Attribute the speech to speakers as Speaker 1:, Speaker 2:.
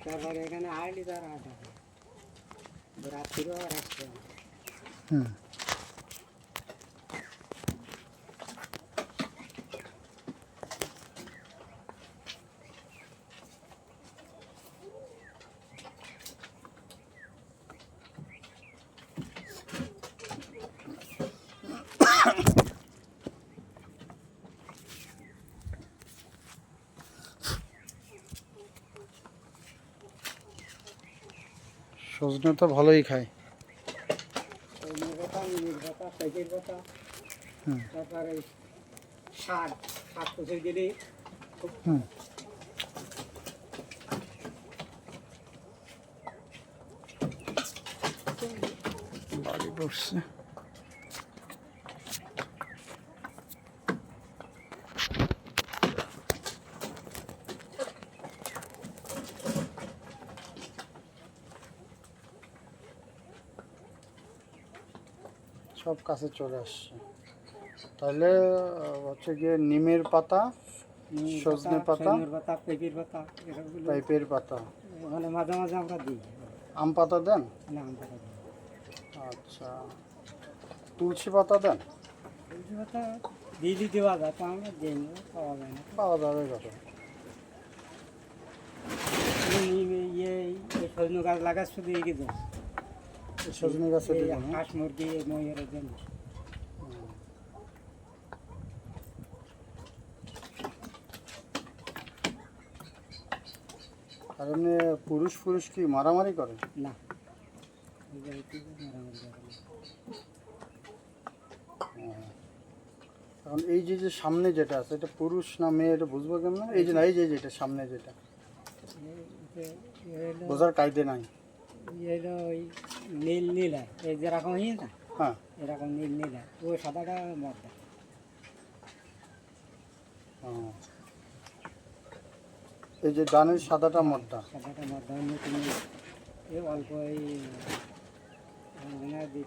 Speaker 1: তারপরে এখানে আইলি তার আটা রাত্রিও রাখতে হবে।
Speaker 2: হুম। সজনে তো ভালোই খায়।
Speaker 1: সজনে পাতা, নিমের পাতা, পেঁপের পাতা,
Speaker 2: হুম।
Speaker 1: তারপরে শাক কুচে দিলে
Speaker 2: হুম। বাড়ি পড়ছে। সব কাছে চলে আসছে। তাহলে হচ্ছে গিয়ে নিমের পাতা, সজনে পাতা,
Speaker 1: পেঁপের পাতা, এগুলো
Speaker 2: পাইপের পাতা,
Speaker 1: মানে মাঝে মাঝে আমরা দিই।
Speaker 2: আম পাতা দেন?
Speaker 1: না, আম পাতা দিই।
Speaker 2: আচ্ছা, তুলসী পাতা দেন?
Speaker 1: তুলসী পাতা দিলি দেওয়া যায়, তো আমরা দিই না, পাওয়া যায় না।
Speaker 2: পাওয়া যাবে কত?
Speaker 1: নিমে এই সজনে গাছ লাগাস শুধু এই জন্য,
Speaker 2: সজনে গাছে
Speaker 1: এই
Speaker 2: দেবেন?
Speaker 1: হাঁস মুরগি এই ময়ূরের জন্য।
Speaker 2: আর এমনি পুরুষ কি মারামারি করে?
Speaker 1: না, এই যে এই মারামারি করে না।
Speaker 2: এখন এই যে সামনে যেটা আছে এটা পুরুষ না মেয়ে এটা বুঝবো কেমন? এই যে না, এই যে যেটা সামনে যেটা বোঝার কায়দে নাই।
Speaker 1: এলো ওই নীল নীল হয়, এই যেরকম ইয়ে না,
Speaker 2: হ্যাঁ,
Speaker 1: এরকম নীল নীল হয়, ওই সাদাটা মদ্দা।
Speaker 2: এই যে ডানের সাদাটা মদ্দা।
Speaker 1: সাদাটা মদ্দা, নতুন এই অল্প এই